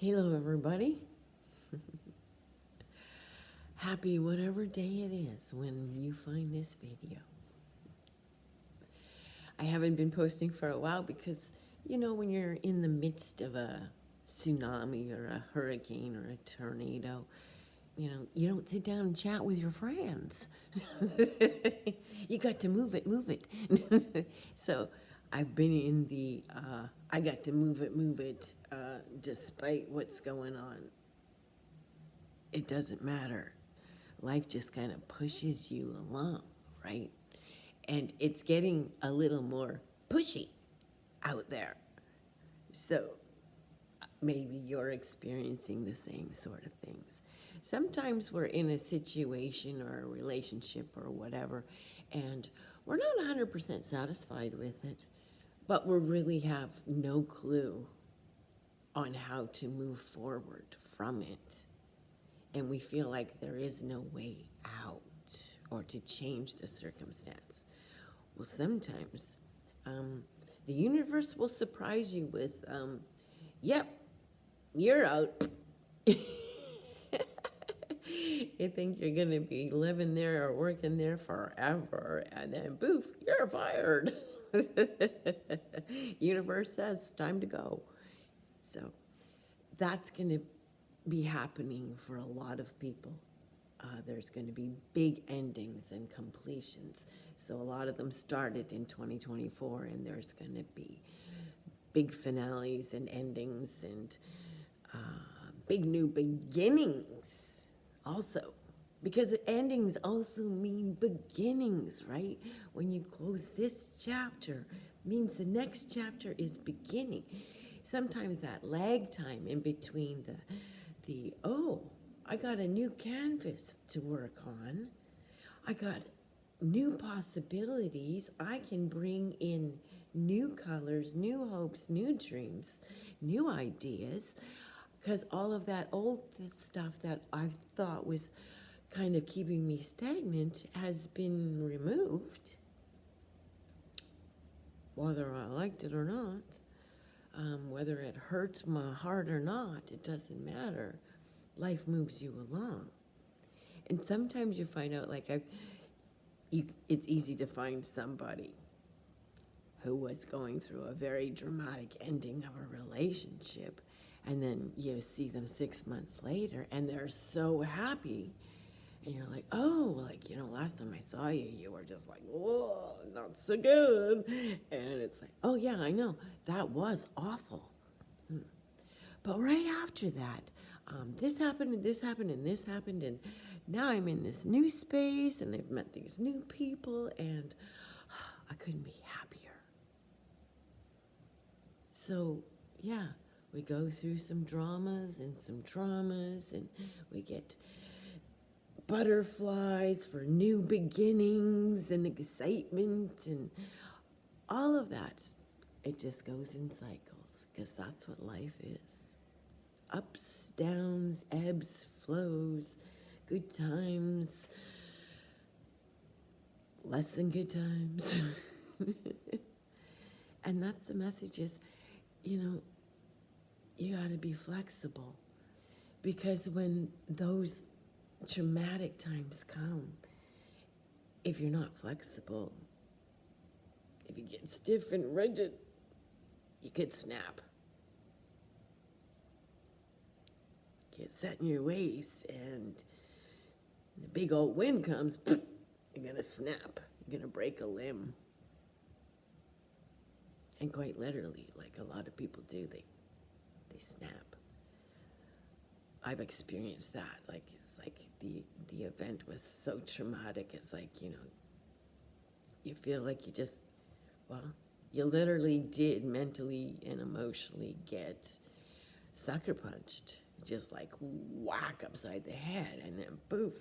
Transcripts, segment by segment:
Hello, everybody. Happy whatever day it is when you find this video. I haven't been posting for a while because, when you're in the midst of a tsunami or a hurricane or a tornado, you don't sit down and chat with your friends. You got to move it. So I've been in the, I got to move it, despite what's going on. It doesn't matter. Life just kind of pushes you along, right? And it's getting a little more pushy out there. So maybe you're experiencing the same sort of things. Sometimes we're in a situation or a relationship or whatever, and we're not 100% satisfied with it, but we really have no clue on how to move forward from it. And we feel like there is no way out or to change the circumstance. Well, sometimes the universe will surprise you with, yep, you're out. You think you're going to be living there or working there forever, and then poof, you're fired. Universe says, time to go. So that's going to be happening for a lot of people. There's going to be big endings and completions. So a lot of them started in 2024, and there's going to be big finales and endings and big new beginnings also. Because endings also mean beginnings, right? When you close this chapter, means the next chapter is beginning. Sometimes that lag time in between I got a new canvas to work on. I got new possibilities. I can bring in new colors, new hopes, new dreams, new ideas, because all of that old stuff that I thought was kind of keeping me stagnant has been removed, whether I liked it or not. Whether it hurts my heart or not, it doesn't matter. Life moves you along. And sometimes you find out, it's easy to find somebody who was going through a very dramatic ending of a relationship, and then you see them 6 months later, and they're so happy. And you're like, last time I saw you, you were just like, whoa, not so good. And it's like, oh yeah, I know, that was awful. But right after that, this happened and this happened and this happened, and now I'm in this new space and I've met these new people, and I couldn't be happier. So yeah, we go through some dramas and some traumas, and we get butterflies for new beginnings and excitement and all of that. It just goes in cycles, because that's what life is. Ups, downs, ebbs, flows, good times, less than good times. And that's the message is, you gotta be flexible, because when those traumatic times come, if you're not flexible, if you get stiff and rigid, you could snap. Get set in your ways, and the big old wind comes, you're gonna snap. You're gonna break a limb. And quite literally, like a lot of people do, they snap. I've experienced that. Like, it's like the event was so traumatic. It's like, you feel like you literally did mentally and emotionally get sucker punched, just like whack upside the head, and then poof.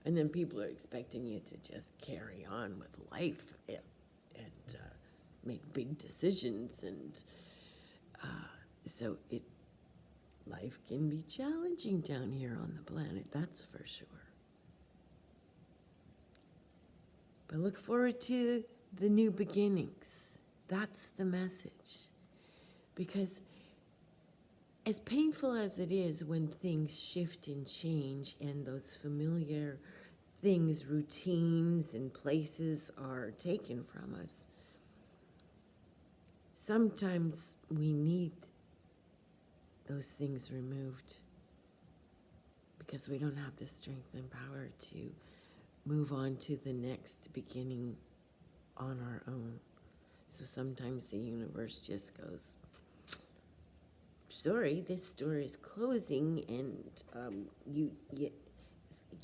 And then people are expecting you to just carry on with life and make big decisions. And so life can be challenging down here on the planet, that's for sure. But look forward to the new beginnings. That's the message. Because as painful as it is when things shift and change and those familiar things, routines, and places are taken from us, sometimes we need those things removed because we don't have the strength and power to move on to the next beginning on our own. So sometimes the universe just goes, sorry, this store is closing, and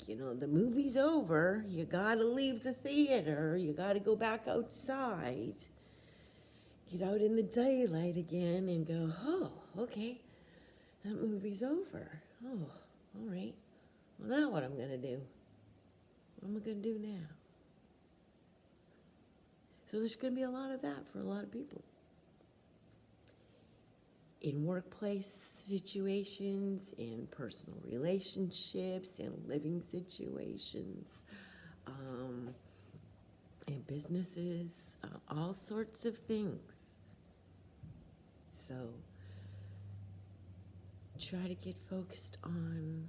the movie's over. You gotta leave the theater. You gotta go back outside. Get out in the daylight again and go, oh, okay, that movie's over. Oh, all right. Well, now what I'm gonna do? What am I gonna do now? So there's gonna be a lot of that for a lot of people. In workplace situations, in personal relationships, in living situations, in businesses, all sorts of things. So try to get focused on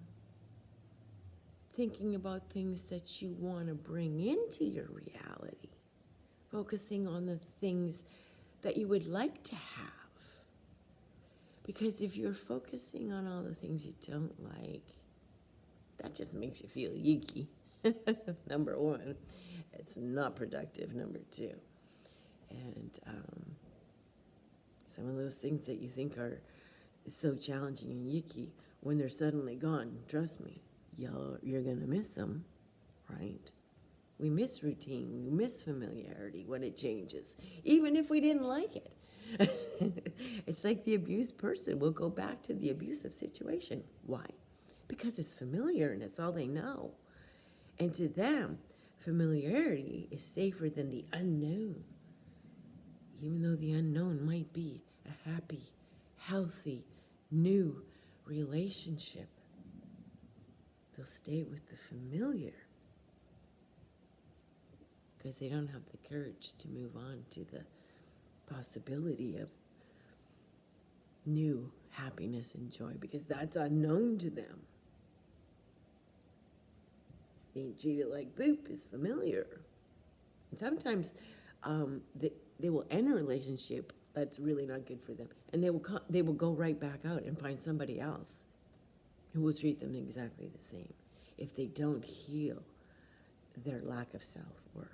thinking about things that you want to bring into your reality, focusing on the things that you would like to have. Because if you're focusing on all the things you don't like, that just makes you feel yucky. Number one, it's not productive. Number two, and some of those things that you think are so challenging and yucky, when they're suddenly gone, trust me, you're gonna miss them, right? We miss routine, we miss familiarity when it changes, even if we didn't like it. It's like the abused person will go back to the abusive situation. Why? Because it's familiar and it's all they know. And to them, familiarity is safer than the unknown. Even though the unknown might be a happy, healthy, new relationship, they'll stay with the familiar because they don't have the courage to move on to the possibility of new happiness and joy, because that's unknown to them. Being treated like poop is familiar. And sometimes they will end a relationship that's really not good for them, and they will go right back out and find somebody else who will treat them exactly the same if they don't heal their lack of self-worth.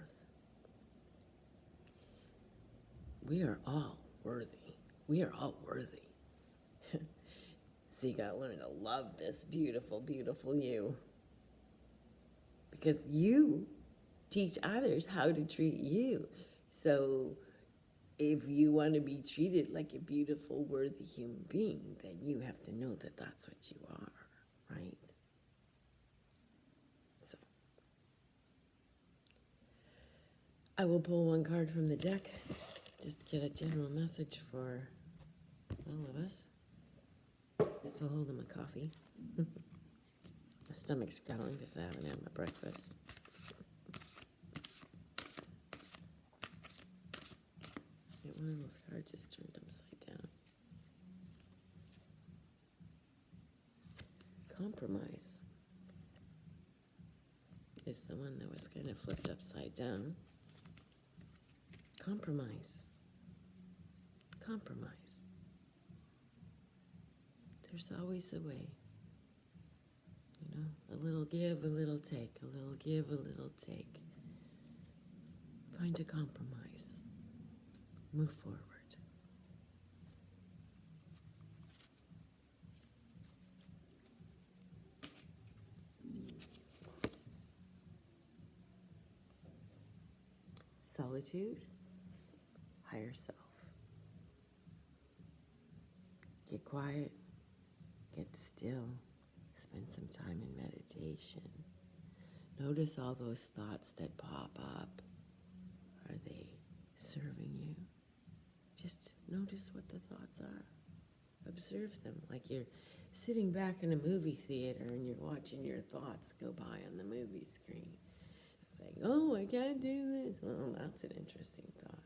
We are all worthy. We are all worthy. So you gotta learn to love this beautiful, beautiful you. Because you teach others how to treat you. So if you want to be treated like a beautiful, worthy human being, then you have to know that that's what you are, right? So I will pull one card from the deck. Just get a general message for all of us. Still holding my coffee. My stomach's growling because I haven't had my breakfast. One of those cards just turned upside down. Compromise is the one that was kind of flipped upside down. Compromise. Compromise. There's always a way. You know, a little give, a little take, a little give, a little take. Find a compromise. Move forward. Solitude, higher self. Get quiet, get still, spend some time in meditation. Notice all those thoughts that pop up. Are they serving you? Just notice what the thoughts are. Observe them like you're sitting back in a movie theater and you're watching your thoughts go by on the movie screen. It's like, oh, I can't do this. Well, that's an interesting thought.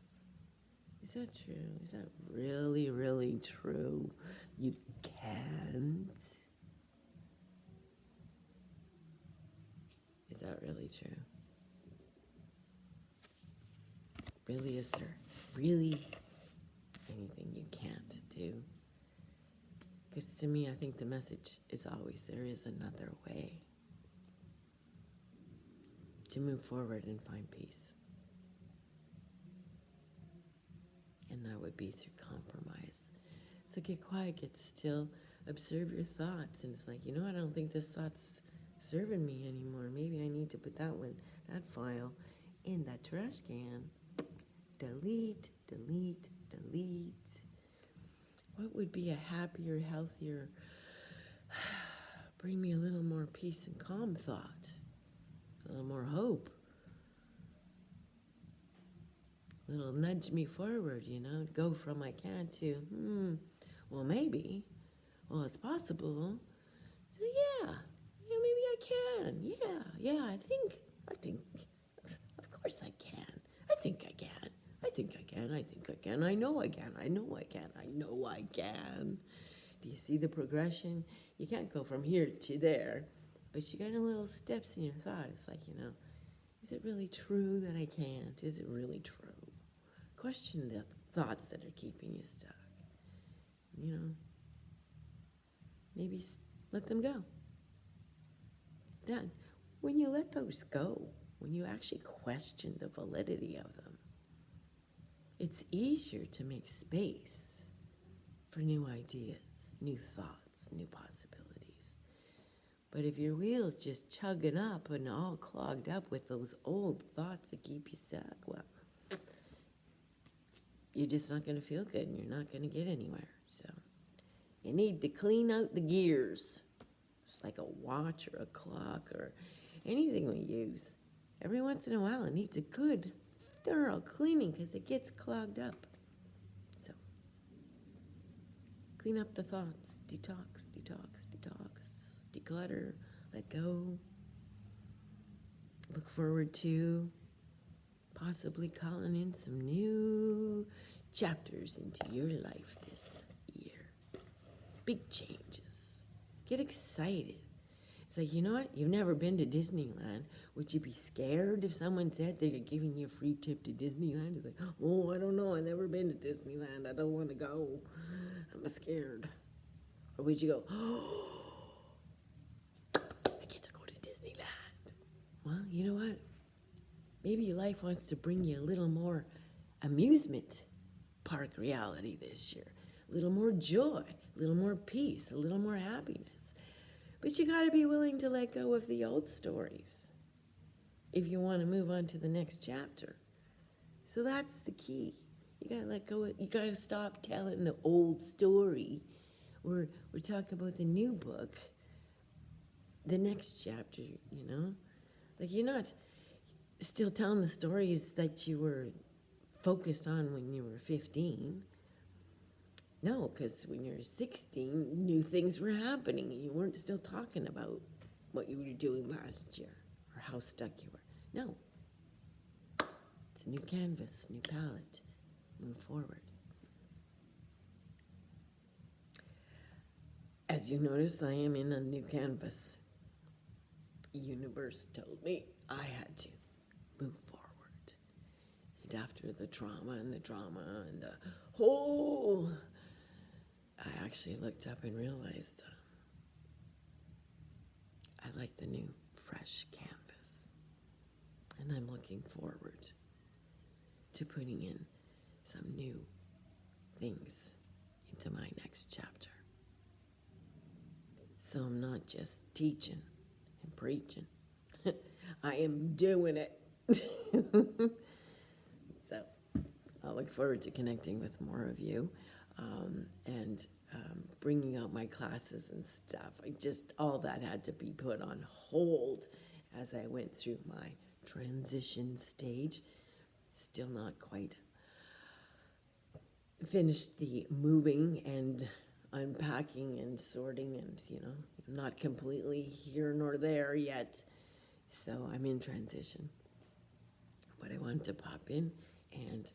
Is that true? Is that really, really true You can't. Is that really true? Really, is there really anything you can't do? Because to me, I think the message is always there is another way to move forward and find peace. And that would be through compromise. So get quiet, get still, observe your thoughts. And it's like, I don't think this thought's serving me anymore. Maybe I need to put that file in that trash can. Delete, delete, delete. What would be a happier, healthier, bring me a little more peace and calm thought, a little more hope, a little nudge me forward, go from I can't to, well, maybe, well, it's possible, so yeah, maybe I can, yeah, I think, of course I can, I think I can. I know I can. Do you see the progression? You can't go from here to there, but you got a little steps in your thought. It's like, is it really true that I can't? Is it really true? Question the thoughts that are keeping you stuck. Maybe let them go. Then, when you let those go, when you actually question the validity of them, it's easier to make space for new ideas, new thoughts, new possibilities. But if your wheel's just chugging up and all clogged up with those old thoughts that keep you stuck, well, you're just not going to feel good and you're not going to get anywhere. So you need to clean out the gears. It's like a watch or a clock or anything we use. Every once in a while, it needs a good thorough cleaning because it gets clogged up. So, clean up the thoughts, detox, declutter, let go. Look forward to possibly calling in some new chapters into your life this year. Big changes. Get excited. It's like, you know what? You've never been to Disneyland. Would you be scared if someone said they're giving you a free trip to Disneyland? You're like, oh, I don't know. I've never been to Disneyland. I don't want to go. I'm scared. Or would you go, oh, I get to go to Disneyland. Well, you know what? Maybe life wants to bring you a little more amusement park reality this year. A little more joy, a little more peace, a little more happiness. But you got to be willing to let go of the old stories if you want to move on to the next chapter. So that's the key. You got to let go. You got to stop telling the old story. We're talking about the new book, the next chapter, Like you're not still telling the stories that you were focused on when you were 15. No, because when you're 16, new things were happening. You weren't still talking about what you were doing last year or how stuck you were. No. It's a new canvas, new palette. Move forward. As you notice, I am in a new canvas. The universe told me I had to move forward. And after the trauma and the drama and the whole... I actually looked up and realized I like the new, fresh canvas. And I'm looking forward to putting in some new things into my next chapter. So I'm not just teaching and preaching. I am doing it. So I'll look forward to connecting with more of you. And bringing out my classes and stuff. All that had to be put on hold as I went through my transition stage. Still not quite finished the moving and unpacking and sorting and, not completely here nor there yet. So I'm in transition. But I wanted to pop in and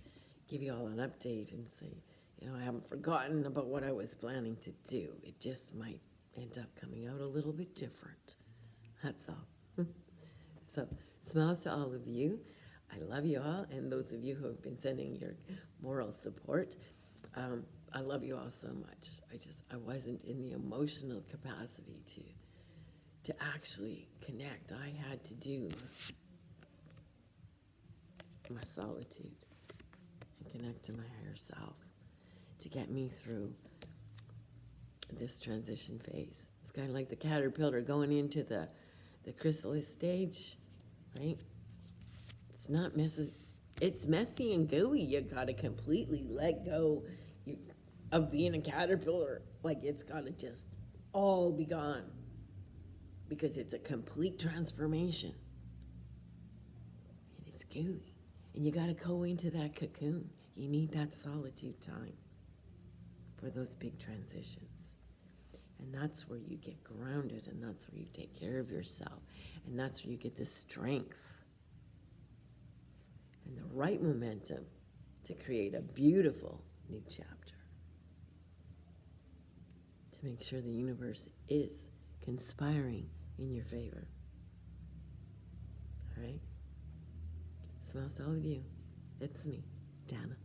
give you all an update and say, I haven't forgotten about what I was planning to do. It just might end up coming out a little bit different. That's all. So, smiles to all of you. I love you all, and those of you who have been sending your moral support. I love you all so much. I wasn't in the emotional capacity to actually connect. I had to do my solitude and connect to my higher self to get me through this transition phase. It's kind of like the caterpillar going into the chrysalis stage, right? It's not messy. It's messy and gooey. You gotta completely let go of being a caterpillar. Like, it's gotta just all be gone because it's a complete transformation. And it's gooey. And you gotta go into that cocoon. You need that solitude time for those big transitions. And that's where you get grounded, and that's where you take care of yourself, and that's where you get the strength and the right momentum to create a beautiful new chapter, to make sure the universe is conspiring in your favor. All right? Smiles to all of you. It's me, Dana.